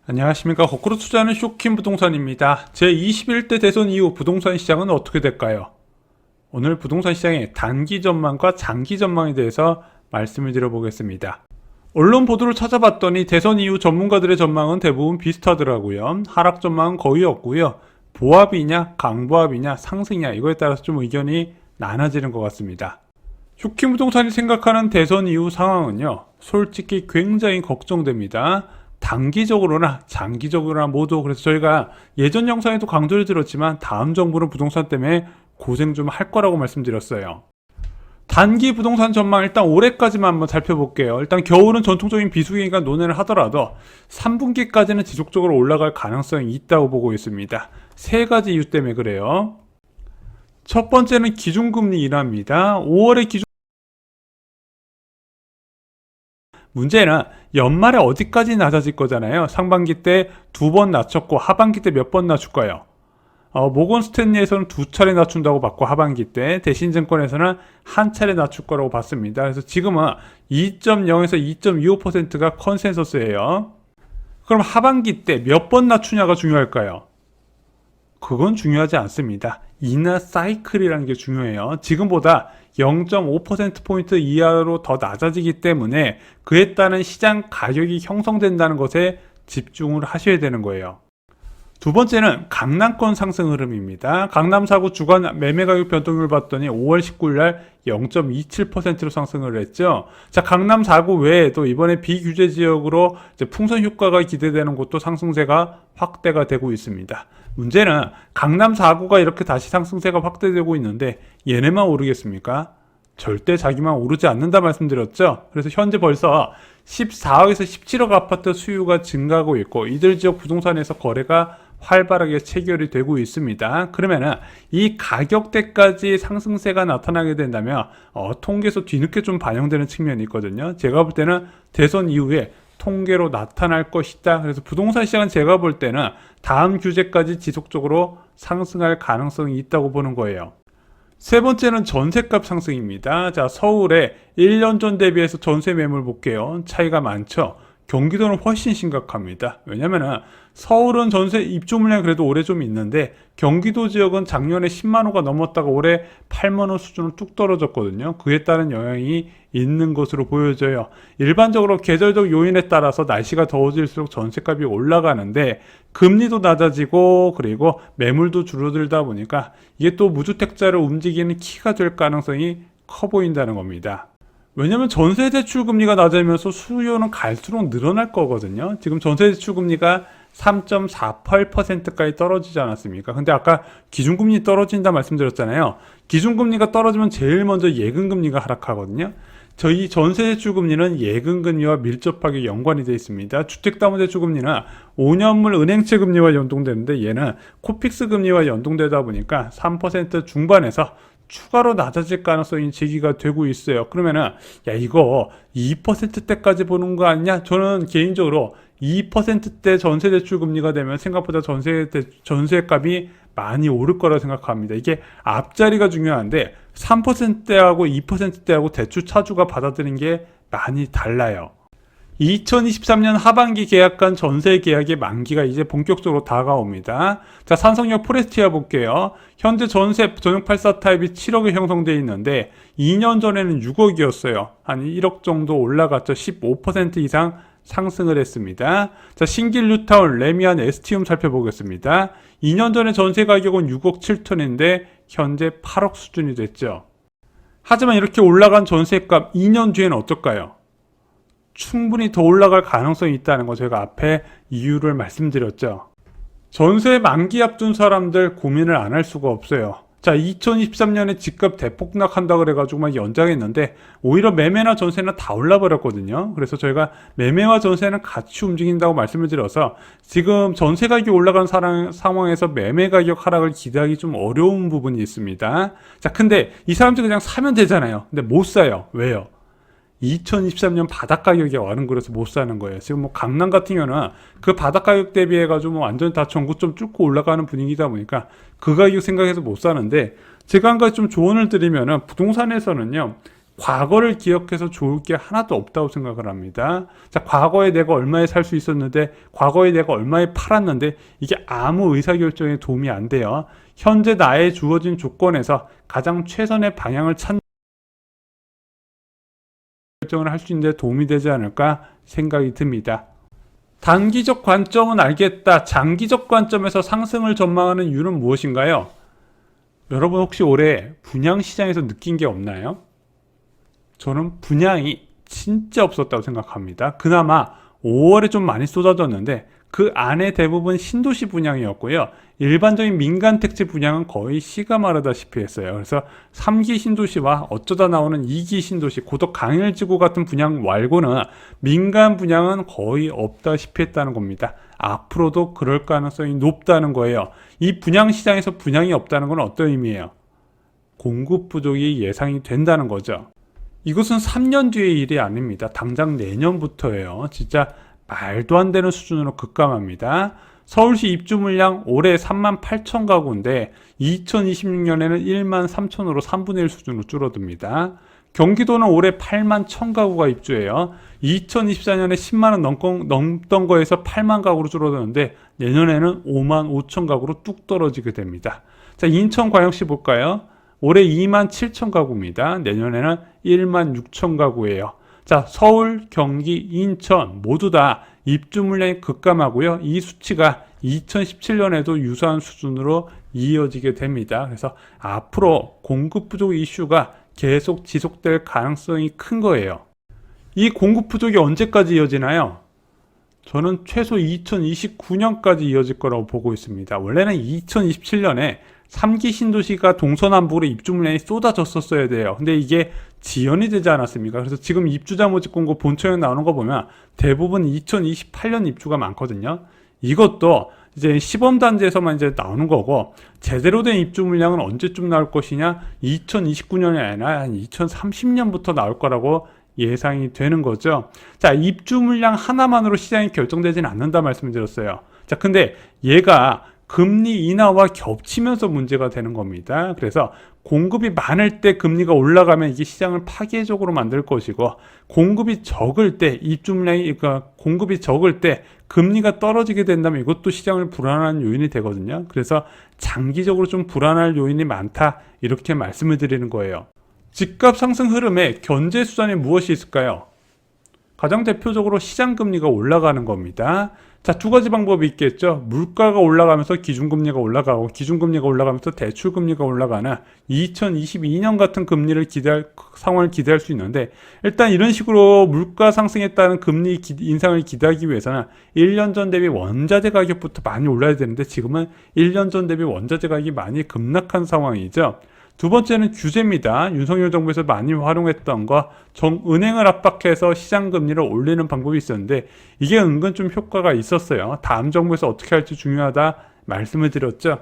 안녕하십니까. 거꾸로 투자하는 쇼킹 부동산입니다. 제21대 대선 이후 부동산 시장은 어떻게 될까요? 오늘 부동산 시장의 단기 전망과 장기 전망에 대해서 말씀을 드려보겠습니다. 언론 보도를 찾아봤더니 대선 이후 전문가들의 전망은 대부분 비슷하더라고요. 하락 전망은 거의 없고요. 보합이냐 강보합이냐 상승이냐 이거에 따라서 좀 의견이 나눠지는 것 같습니다. 쇼킹 부동산이 생각하는 대선 이후 상황은요, 솔직히 굉장히 걱정됩니다. 단기적으로나 장기적으로나 모두. 그래서 저희가 예전 영상에도 강조를 드렸지만 다음 정부는 부동산 때문에 고생 좀 할 거라고 말씀드렸어요. 단기 부동산 전망 일단 올해까지만 한번 살펴볼게요. 일단 겨울은 전통적인 비수기니까 논의를 하더라도 3분기까지는 지속적으로 올라갈 가능성이 있다고 보고 있습니다. 세 가지 이유 때문에 그래요. 첫 번째는 기준금리 인하입니다. 5월에 문제는 연말에 어디까지 낮아질 거잖아요. 상반기 때 2번 낮췄고 하반기 때 몇 번 낮출까요? 모건 스탠리에서는 2차례 낮춘다고 봤고 하반기 때, 대신증권에서는 한 차례 낮출 거라고 봤습니다. 그래서 지금은 2.0에서 2.25%가 컨센서스예요. 그럼 하반기 때 몇 번 낮추냐가 중요할까요? 그건 중요하지 않습니다. 인하 사이클이라는 게 중요해요. 지금보다 0.5%포인트 이하로 더 낮아지기 때문에 그에 따른 시장 가격이 형성된다는 것에 집중을 하셔야 되는 거예요. 두 번째는 강남권 상승 흐름입니다. 강남 4구 주간 매매 가격 변동률을 봤더니 5월 19일 날 0.27%로 상승을 했죠. 자, 강남 4구 외에도 이번에 비규제 지역으로 이제 풍선 효과가 기대되는 곳도 상승세가 확대가 되고 있습니다. 문제는 강남 4구가 이렇게 다시 상승세가 확대되고 있는데 얘네만 오르겠습니까? 절대 자기만 오르지 않는다 말씀드렸죠. 그래서 현재 벌써 14억에서 17억 아파트 수요가 증가하고 있고 이들 지역 부동산에서 거래가 활발하게 체결이 되고 있습니다. 그러면은 이 가격대까지 상승세가 나타나게 된다면 통계에서 뒤늦게 좀 반영되는 측면이 있거든요. 제가 볼 때는 대선 이후에 통계로 나타날 것이다. 그래서 부동산 시장은 제가 볼 때는 다음 규제까지 지속적으로 상승할 가능성이 있다고 보는 거예요. 세 번째는 전셋값 상승입니다. 자, 서울에 1년 전 대비해서 전세 매물 볼게요. 차이가 많죠. 경기도는 훨씬 심각합니다. 왜냐면은 서울은 전세 입주 물량이 그래도 올해 좀 있는데 경기도 지역은 작년에 10만 호가 넘었다가 올해 8만 호 수준으로 뚝 떨어졌거든요. 그에 따른 영향이 있는 것으로 보여져요. 일반적으로 계절적 요인에 따라서 날씨가 더워질수록 전세값이 올라가는데 금리도 낮아지고 그리고 매물도 줄어들다 보니까 이게 또 무주택자를 움직이는 키가 될 가능성이 커 보인다는 겁니다. 왜냐면 전세대출 금리가 낮아지면서 수요는 갈수록 늘어날 거거든요. 지금 전세대출 금리가 3.48%까지 떨어지지 않았습니까? 근데 아까 기준금리 떨어진다 말씀드렸잖아요. 기준금리가 떨어지면 제일 먼저 예금금리가 하락하거든요. 저희 전세대출 금리는 예금금리와 밀접하게 연관이 되어 있습니다. 주택담보대출 금리는 5년물 은행채 금리와 연동되는데 얘는 코픽스 금리와 연동되다 보니까 3% 중반에서 추가로 낮아질 가능성이 제기가 되고 있어요. 그러면은 야 이거 2%대까지 보는 거 아니냐? 저는 개인적으로 2%대 전세대출 금리가 되면 생각보다 전세값이 많이 오를 거라고 생각합니다. 이게 앞자리가 중요한데 3%대하고 2%대하고 대출 차주가 받아들이는 게 많이 달라요. 2023년 하반기 계약한 전세 계약의 만기가 이제 본격적으로 다가옵니다. 자, 산성역 포레스티아 볼게요. 현재 전세 전용 84 타입이 7억에 형성되어 있는데 2년 전에는 6억이었어요. 한 1억 정도 올라갔죠. 15% 이상 상승을 했습니다. 자, 신길 뉴타운 레미안 에스티움 살펴보겠습니다. 2년 전에 전세 가격은 6억 7천인데 현재 8억 수준이 됐죠. 하지만 이렇게 올라간 전세값 2년 뒤에는 어떨까요? 충분히 더 올라갈 가능성이 있다는 거 제가 앞에 이유를 말씀드렸죠. 전세 만기 앞둔 사람들 고민을 안 할 수가 없어요. 자, 2023년에 집값 대폭락한다 그래가지고 막 연장했는데 오히려 매매나 전세는 다 올라버렸거든요. 그래서 저희가 매매와 전세는 같이 움직인다고 말씀을 드려서 지금 전세 가격이 올라간 상황에서 매매 가격 하락을 기대하기 좀 어려운 부분이 있습니다. 자, 근데 이 사람들 그냥 사면 되잖아요. 근데 못 사요. 왜요? 2023년 바닥 가격이 와는 거라서 못 사는 거예요. 지금 뭐 강남 같은 경우는 그 바닥 가격 대비해가지고 뭐 완전 다 전고점 뚫고 올라가는 분위기다 보니까 그 가격 생각해서 못 사는데, 제가 한 가지 좀 조언을 드리면은 부동산에서는요, 과거를 기억해서 좋을 게 하나도 없다고 생각을 합니다. 자, 과거에 내가 얼마에 살 수 있었는데, 과거에 내가 얼마에 팔았는데, 이게 아무 의사결정에 도움이 안 돼요. 현재 나의 주어진 조건에서 가장 최선의 방향을 찾는 결정을 할 수 있는 데 도움이 되지 않을까 생각이 듭니다. 단기적 관점은 알겠다. 장기적 관점에서 상승을 전망하는 이유는 무엇인가요? 여러분 혹시 올해 분양시장에서 느낀 게 없나요? 저는 분양이 진짜 없었다고 생각합니다. 그나마 5월에 좀 많이 쏟아졌는데 그 안에 대부분 신도시 분양이었고요. 일반적인 민간 택지 분양은 거의 씨가 마르다시피 했어요. 그래서 3기 신도시와 어쩌다 나오는 2기 신도시, 고덕 강일지구 같은 분양 말고는 민간 분양은 거의 없다시피 했다는 겁니다. 앞으로도 그럴 가능성이 높다는 거예요. 이 분양 시장에서 분양이 없다는 건 어떤 의미예요? 공급 부족이 예상이 된다는 거죠. 이것은 3년 뒤의 일이 아닙니다. 당장 내년부터예요. 진짜 말도 안 되는 수준으로 급감합니다. 서울시 입주 물량 올해 3만 8천 가구인데 2026년에는 1만 3천으로 3분의 1 수준으로 줄어듭니다. 경기도는 올해 8만 1천 가구가 입주해요. 2024년에 10만 원 넘던 거에서 8만 가구로 줄어드는데 내년에는 5만 5천 가구로 뚝 떨어지게 됩니다. 자, 인천광역시 볼까요? 올해 2만 7천 가구입니다. 내년에는 1만 6천 가구예요. 자, 서울, 경기, 인천 모두 다 입주 물량이 급감하고요. 이 수치가 2017년에도 유사한 수준으로 이어지게 됩니다. 그래서 앞으로 공급 부족 이슈가 계속 지속될 가능성이 큰 거예요. 이 공급 부족이 언제까지 이어지나요? 저는 최소 2029년까지 이어질 거라고 보고 있습니다. 원래는 2027년에 3기 신도시가 동서남북으로 입주 물량이 쏟아졌었어야 돼요. 근데 이게 지연이 되지 않았습니까? 그래서 지금 입주자 모집 공고 본청에 나오는 거 보면 대부분 2028년 입주가 많거든요. 이것도 이제 시범단지에서만 이제 나오는 거고, 제대로 된 입주 물량은 언제쯤 나올 것이냐? 2029년이 아니라 한 2030년부터 나올 거라고 예상이 되는 거죠. 자, 입주 물량 하나만으로 시장이 결정되지는 않는다 말씀을 드렸어요. 자, 근데 얘가 금리 인하와 겹치면서 문제가 되는 겁니다. 그래서 공급이 많을 때 금리가 올라가면 이게 시장을 파괴적으로 만들 것이고, 공급이 적을 때 입주 물량이, 그러니까 공급이 적을 때 금리가 떨어지게 된다면 이것도 시장을 불안한 요인이 되거든요. 그래서 장기적으로 좀 불안할 요인이 많다, 이렇게 말씀을 드리는 거예요. 집값 상승 흐름에 견제 수단이 무엇이 있을까요? 가장 대표적으로 시장 금리가 올라가는 겁니다. 자, 두 가지 방법이 있겠죠. 물가가 올라가면서 기준금리가 올라가고, 기준금리가 올라가면서 대출금리가 올라가는 2022년 같은 상황을 기대할 수 있는데, 일단 이런 식으로 물가 상승에 따른 금리 인상을 기대하기 위해서는 1년 전 대비 원자재 가격부터 많이 올라야 되는데, 지금은 1년 전 대비 원자재 가격이 많이 급락한 상황이죠. 두 번째는 규제입니다. 윤석열 정부에서 많이 활용했던 거, 은행을 압박해서 시장 금리를 올리는 방법이 있었는데 이게 은근 좀 효과가 있었어요. 다음 정부에서 어떻게 할지 중요하다 말씀을 드렸죠.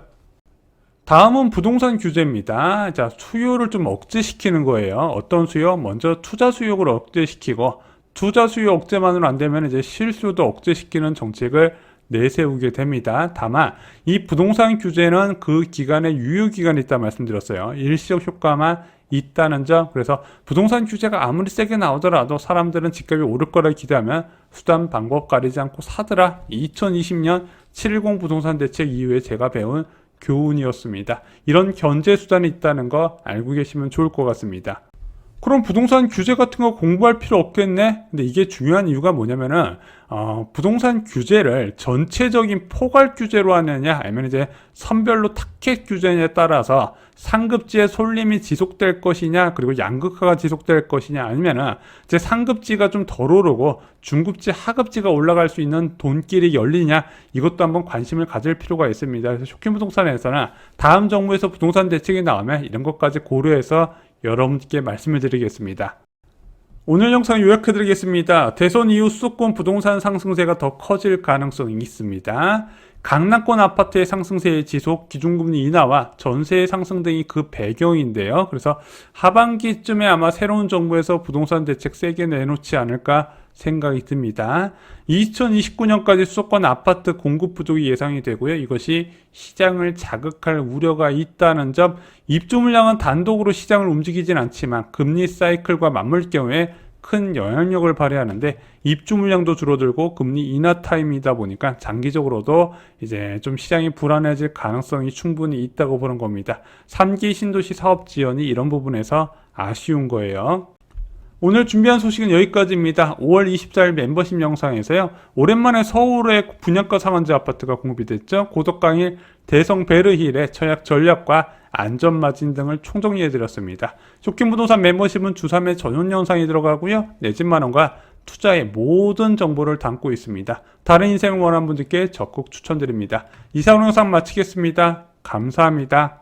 다음은 부동산 규제입니다. 자, 수요를 좀 억제시키는 거예요. 어떤 수요? 먼저 투자 수요를 억제시키고, 투자 수요 억제만으로 안 되면 이제 실수요도 억제시키는 정책을 내세우게 됩니다. 다만 이 부동산 규제는 그 기간에 유효기간이 있다 말씀드렸어요. 일시적 효과만 있다는 점. 그래서 부동산 규제가 아무리 세게 나오더라도 사람들은 집값이 오를 거라 기대하면 수단 방법 가리지 않고 사더라. 2020년 710 부동산 대책 이후에 제가 배운 교훈이었습니다. 이런 견제 수단이 있다는 거 알고 계시면 좋을 것 같습니다. 그럼 부동산 규제 같은 거 공부할 필요 없겠네? 근데 이게 중요한 이유가 뭐냐면은, 부동산 규제를 전체적인 포괄 규제로 하느냐, 아니면 이제 선별로 타켓 규제에 따라서 상급지의 솔림이 지속될 것이냐, 그리고 양극화가 지속될 것이냐, 아니면은 이제 상급지가 좀 덜 오르고 중급지, 하급지가 올라갈 수 있는 돈길이 열리냐, 이것도 한번 관심을 가질 필요가 있습니다. 그래서 쇼킹부동산에서는 다음 정부에서 부동산 대책이 나오면 이런 것까지 고려해서 여러분께 말씀을 드리겠습니다. 오늘 영상 요약해 드리겠습니다. 대선 이후 수도권 부동산 상승세가 더 커질 가능성이 있습니다. 강남권 아파트의 상승세의 지속, 기준금리 인하와 전세의 상승 등이 그 배경인데요. 그래서 하반기쯤에 아마 새로운 정부에서 부동산 대책 세게 내놓지 않을까 생각이 듭니다. 2029년까지 수도권 아파트 공급 부족이 예상이 되고요. 이것이 시장을 자극할 우려가 있다는 점, 입주 물량은 단독으로 시장을 움직이진 않지만 금리 사이클과 맞물 경우에 큰 영향력을 발휘하는데, 입주 물량도 줄어들고 금리 인하 타임이다 보니까 장기적으로도 이제 좀 시장이 불안해질 가능성이 충분히 있다고 보는 겁니다. 3기 신도시 사업 지원이 이런 부분에서 아쉬운 거예요. 오늘 준비한 소식은 여기까지입니다. 5월 24일 멤버십 영상에서요, 오랜만에 서울의 분양가 상한제 아파트가 공급이 됐죠. 고덕강일 대성 베르힐의 청약 전략과 안전마진 등을 총정리해드렸습니다. 쇼킹 부동산 멤버십은 주3회 전용 영상이 들어가고요, 내 집 마련과 투자의 모든 정보를 담고 있습니다. 다른 인생을 원하는 분들께 적극 추천드립니다. 이상 영상 마치겠습니다. 감사합니다.